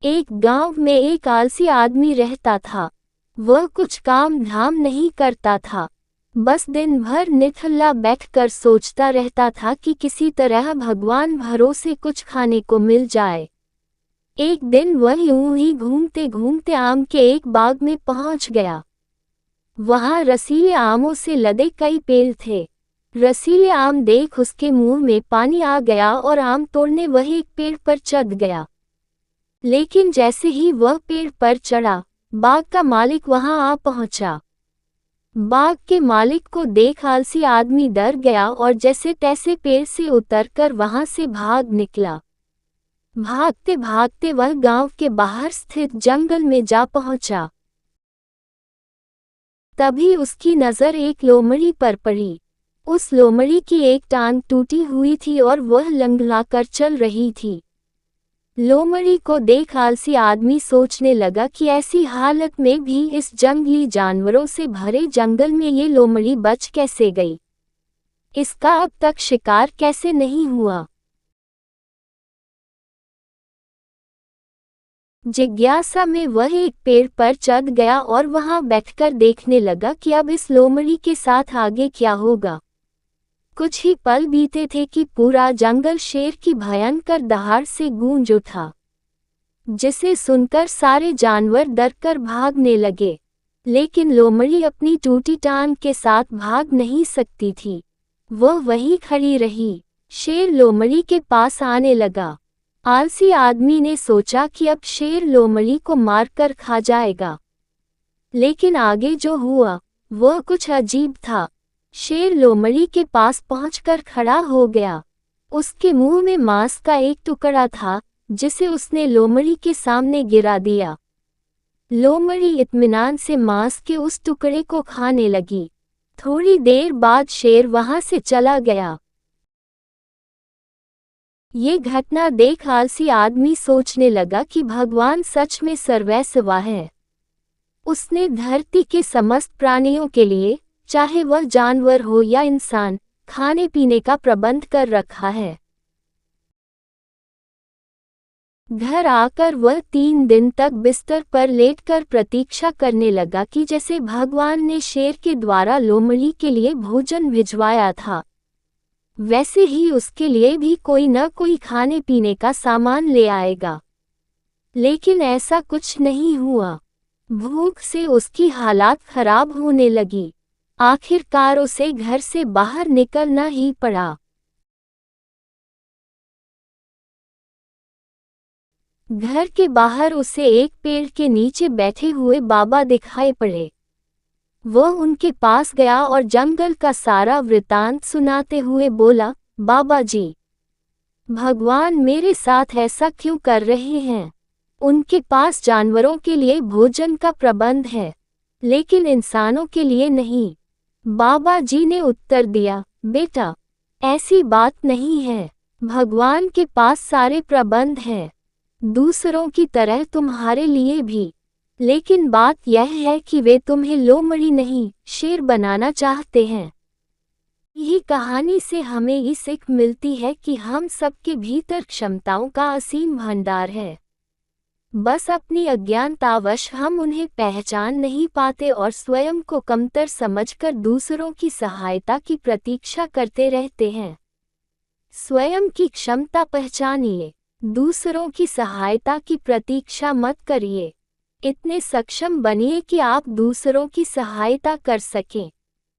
एक गांव में एक आलसी आदमी रहता था। वह कुछ काम धाम नहीं करता था, बस दिन भर निठल्ला बैठकर सोचता रहता था कि किसी तरह भगवान भरोसे कुछ खाने को मिल जाए। एक दिन वह यूं ही घूमते घूमते आम के एक बाग में पहुंच गया। वहां रसीले आमों से लदे कई पेड़ थे। रसीले आम देख उसके मुंह में पानी आ गया और आम तोड़ने वह एक पेड़ पर चढ़ गया। लेकिन जैसे ही वह पेड़ पर चढ़ा, बाग का मालिक वहां आ पहुंचा। बाग के मालिक को देख आलसी आदमी डर गया और जैसे तैसे पेड़ से उतरकर वहां से भाग निकला। भागते भागते वह गांव के बाहर स्थित जंगल में जा पहुंचा। तभी उसकी नजर एक लोमड़ी पर पड़ी। उस लोमड़ी की एक टांग टूटी हुई थी और वह लंगड़ाकर चल रही थी। लोमड़ी को देख आलसी आदमी सोचने लगा कि ऐसी हालत में भी इस जंगली जानवरों से भरे जंगल में ये लोमड़ी बच कैसे गई? इसका अब तक शिकार कैसे नहीं हुआ? जिज्ञासा में वह एक पेड़ पर चढ़ गया और वहां बैठकर देखने लगा कि अब इस लोमड़ी के साथ आगे क्या होगा। कुछ ही पल बीते थे कि पूरा जंगल शेर की भयंकर दहाड़ से गूंज उठा, जिसे सुनकर सारे जानवर डरकर भागने लगे। लेकिन लोमड़ी अपनी टूटी टांग के साथ भाग नहीं सकती थी। वह वहीं खड़ी रही। शेर लोमड़ी के पास आने लगा। आलसी आदमी ने सोचा कि अब शेर लोमड़ी को मारकर खा जाएगा। लेकिन आगे जो हुआ वह कुछ अजीब था। शेर लोमड़ी के पास पहुंचकर खड़ा हो गया। उसके मुंह में मांस का एक टुकड़ा था, जिसे उसने लोमड़ी के सामने गिरा दिया। लोमड़ी इत्मीनान से मांस के उस टुकड़े को खाने लगी। थोड़ी देर बाद शेर वहां से चला गया। ये घटना देख आलसी आदमी सोचने लगा कि भगवान सच में सर्वैसवा है। उसने धरती के समस्त प्राणियों के लिए, चाहे वह जानवर हो या इंसान, खाने पीने का प्रबंध कर रखा है। घर आकर वह 3 दिन तक बिस्तर पर लेटकर प्रतीक्षा करने लगा कि जैसे भगवान ने शेर के द्वारा लोमड़ी के लिए भोजन भिजवाया था, वैसे ही उसके लिए भी कोई न कोई खाने पीने का सामान ले आएगा। लेकिन ऐसा कुछ नहीं हुआ। भूख से उसकी हालात खराब होने लगी। आखिरकार उसे घर से बाहर निकलना ही पड़ा। घर के बाहर उसे एक पेड़ के नीचे बैठे हुए बाबा दिखाई पड़े। वह उनके पास गया और जंगल का सारा वृतांत सुनाते हुए बोला, बाबा जी, भगवान मेरे साथ ऐसा क्यों कर रहे हैं? उनके पास जानवरों के लिए भोजन का प्रबंध है, लेकिन इंसानों के लिए नहीं। बाबा जी ने उत्तर दिया, बेटा, ऐसी बात नहीं है। भगवान के पास सारे प्रबंध हैं, दूसरों की तरह तुम्हारे लिए भी। लेकिन बात यह है कि वे तुम्हें लोमड़ी नहीं, शेर बनाना चाहते हैं। यही कहानी से हमें ये सीख मिलती है कि हम सबके भीतर क्षमताओं का असीम भंडार है। बस अपनी अज्ञानतावश हम उन्हें पहचान नहीं पाते और स्वयं को कमतर समझकर दूसरों की सहायता की प्रतीक्षा करते रहते हैं। स्वयं की क्षमता पहचानिए, दूसरों की सहायता की प्रतीक्षा मत करिए। इतने सक्षम बनिए कि आप दूसरों की सहायता कर सकें।